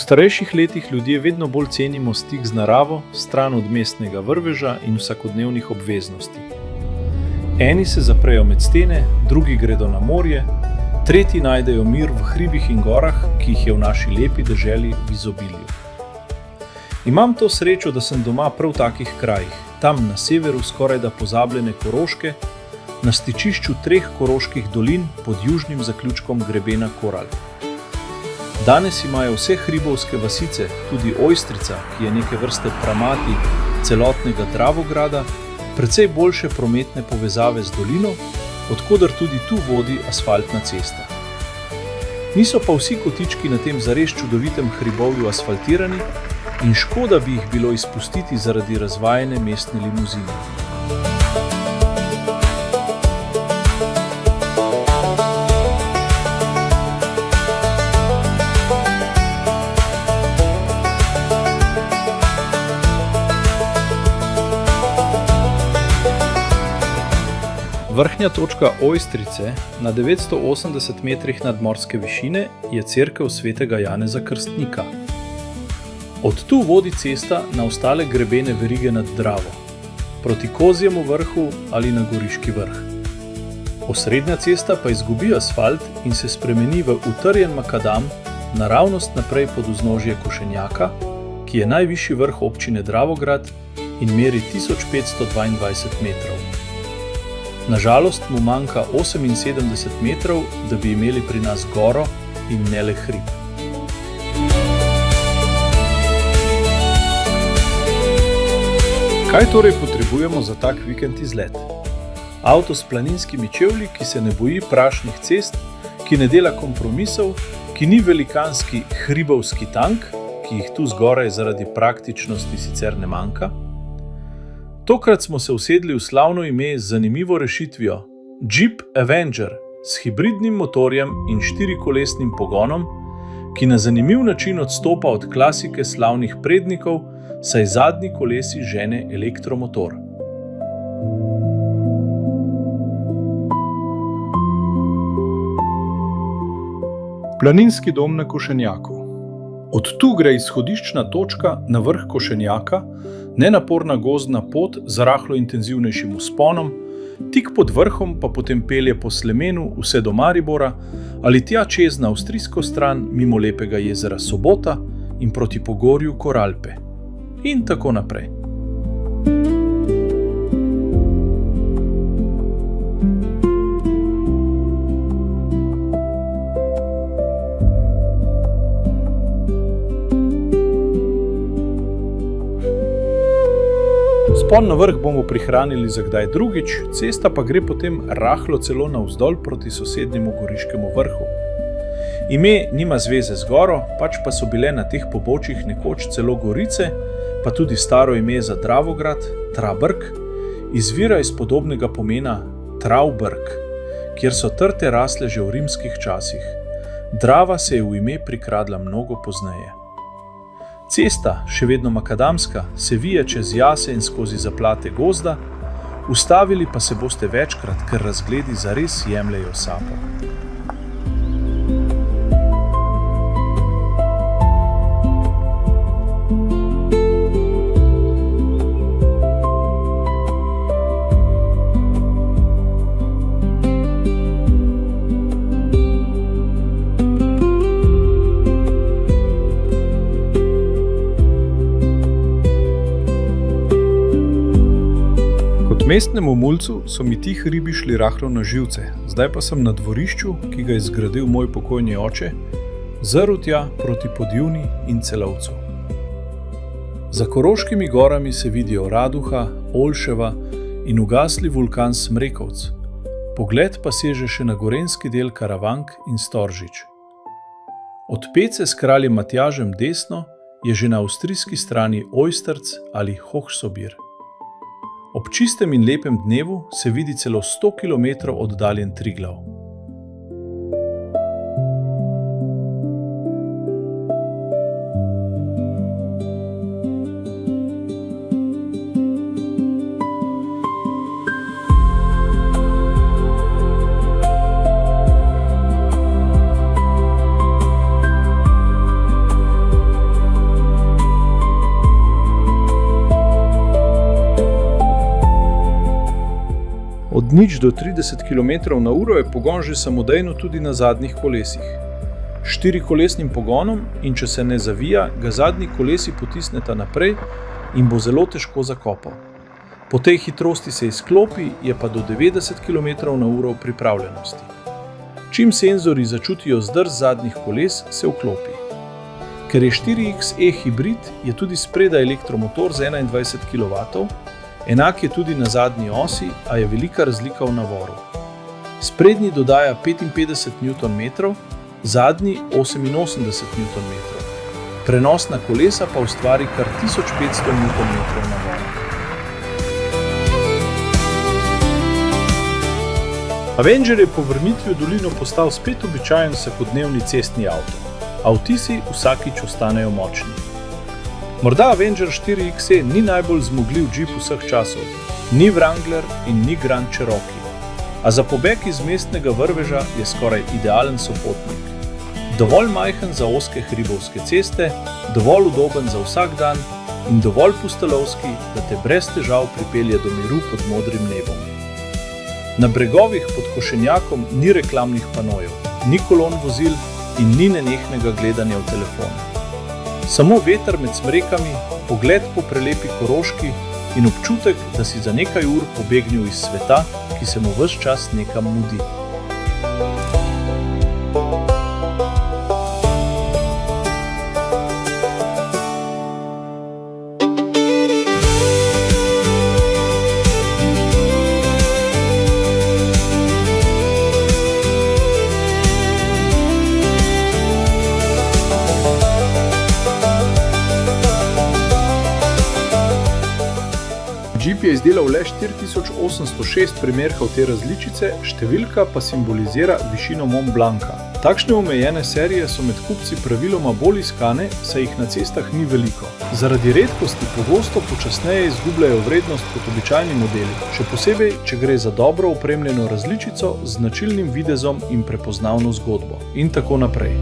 starejših letih ljudje vedno bolj cenimo stik z naravo, stran od mestnega vrveža in vsakodnevnih obveznosti. Eni se zaprejo med stene, drugi gredo na morje, tretji najdejo mir v hribih in gorah, ki jih je v naši lepi deželi v izobilju. Imam to srečo, da sem doma prav v takih krajih, tam na severu skorajda pozabljene Koroške, na stičišču 3 koroških dolin pod južnim zaključkom grebena Koral. Danes imajo vse hribovske vasice, tudi Ojstrica, ki je neke vrste pramati celotnega Dravograda, precej boljše prometne povezave z dolino, od koder tudi tu vodi asfaltna cesta. Niso pa vsi kotički na tem zares čudovitem hribovju asfaltirani in škoda bi jih bilo izpustiti zaradi razvajene mestne limuzine. Vrhnja točka Ojstrice na 980 metrih nadmorske višine je cerkev svetega Janeza Krstnika. Od tu vodi cesta na ostale grebene verige nad Dravo, proti Kozjemu vrhu ali na Goriški vrh. Osrednja cesta pa izgubi asfalt in se spremeni v utrjen makadam naravnost naprej pod vznožje Košenjaka, ki je najvišji vrh občine Dravograd in meri 1522 metrov. Nažalost mu manjka 78 metrov, da bi imeli pri nas goro in ne le hrib. Kaj torej potrebujemo za tak vikend izlet? Avto s planinskimi čevlji, ki se ne boji prašnih cest, ki ne dela kompromisov, ki ni velikanski hribovski tank, ki jih tu zgoraj zaradi praktičnosti sicer ne manjka. Tokrat smo se usedli v slavno ime z zanimivo rešitvijo Jeep Avenger s hibridnim motorjem in 4-kolesnim pogonom, ki na zanimiv način odstopa od klasike slavnih prednikov, saj zadnji kolesi žene elektromotor. Planinski dom na Košenjaku. Od tu gre izhodiščna točka na vrh Košenjaka, nenaporna gozdna pot z rahlo intenzivnejšim vzponom, tik pod vrhom pa potem pelje po slemenu vse do Maribora ali tja čez na avstrijsko stran mimo lepega jezera Sobota in proti pogorju Koralpe. In tako naprej. Vzpon na vrh bomo prihranili za kdaj drugič, cesta pa gre potem rahlo celo navzdol proti sosednjemu Goriškemu vrhu. Ime nima zveze z goro, pač pa so bile na teh pobočjih nekoč celo gorice, pa tudi staro ime za Dravograd, Trabrk, izvira iz podobnega pomena Travbrk, kjer so trte rasle že v rimskih časih. Drava se je v ime prikradla mnogo pozneje. Cesta, še vedno makadamska, se vije čez jase in skozi zaplate gozda, ustavili pa se boste večkrat, ker razgledi zares jemljejo sapo. Mestnemu mulcu so mi ti hribi šli rahlo na živce, zdaj pa sem na dvorišču, ki ga je zgradil moj pokojni oče, zrl tja proti Podjuni in Celovcu. Za Koroškimi gorami se vidijo Raduha, Olševa in ugasli vulkan Smrekovc. Pogled pa seže še na gorenjski del Karavank in Storžič. Od Pece s kraljem Matjažem desno je že na avstrijski strani Ojstrc ali Hochsobir. Ob čistem in lepem dnevu se vidi celo 100 km oddaljen Triglav. Od 0 do 30 km/h je pogon že samodejno tudi na zadnjih kolesih. S 4-kolesnim pogonom in če se ne zavija, ga zadnji kolesi potisneta naprej in bo zelo težko zakopal. Po tej hitrosti se izklopi, je pa do 90 km/h v pripravljenosti. Čim senzorji začutijo zdrs zadnjih koles, se vklopi. Ker je 4XE hibrid, je tudi spredaj elektromotor z 21 kW, enak je tudi na zadnji osi, a je velika razlika v navoru. Sprednji dodaja 55 Nm, zadnji 88 Nm. Prenosna kolesa pa ustvari kar 1500 Nm navora. Avenger je po vrnitvi v dolino postal spet običajen vsakodnevni cestni avto, a vtisi vsakič ostanejo močni. Morda Avenger 4XE ni najbolj zmogljiv džip vseh časov, ni Wrangler in ni Grand Cherokee, a za pobeg iz mestnega vrveža je skoraj idealen sopotnik. Dovolj majhen za ozke hribovske ceste, dovolj udoben za vsak dan in dovolj pustolovski, da te brez težav pripelje do miru pod modrim nebom. Na bregovih pod Košenjakom ni reklamnih panojev, ni kolon vozil in ni nenehnega gledanja v telefon. Samo veter med smrekami, pogled po prelepi Koroški in občutek, da si za nekaj ur pobegnil iz sveta, ki se mu ves čas nekam mudi. Jeep je izdelal le 4806 primerkov te različice, številka pa simbolizira višino Mont Blanca. Takšne omejene serije so med kupci praviloma bolj iskane, saj jih na cestah ni veliko. Zaradi redkosti pogosto počasneje izgubljajo vrednost kot običajni modeli, še posebej, če gre za dobro opremljeno različico z značilnim videzom in prepoznavno zgodbo. In tako naprej.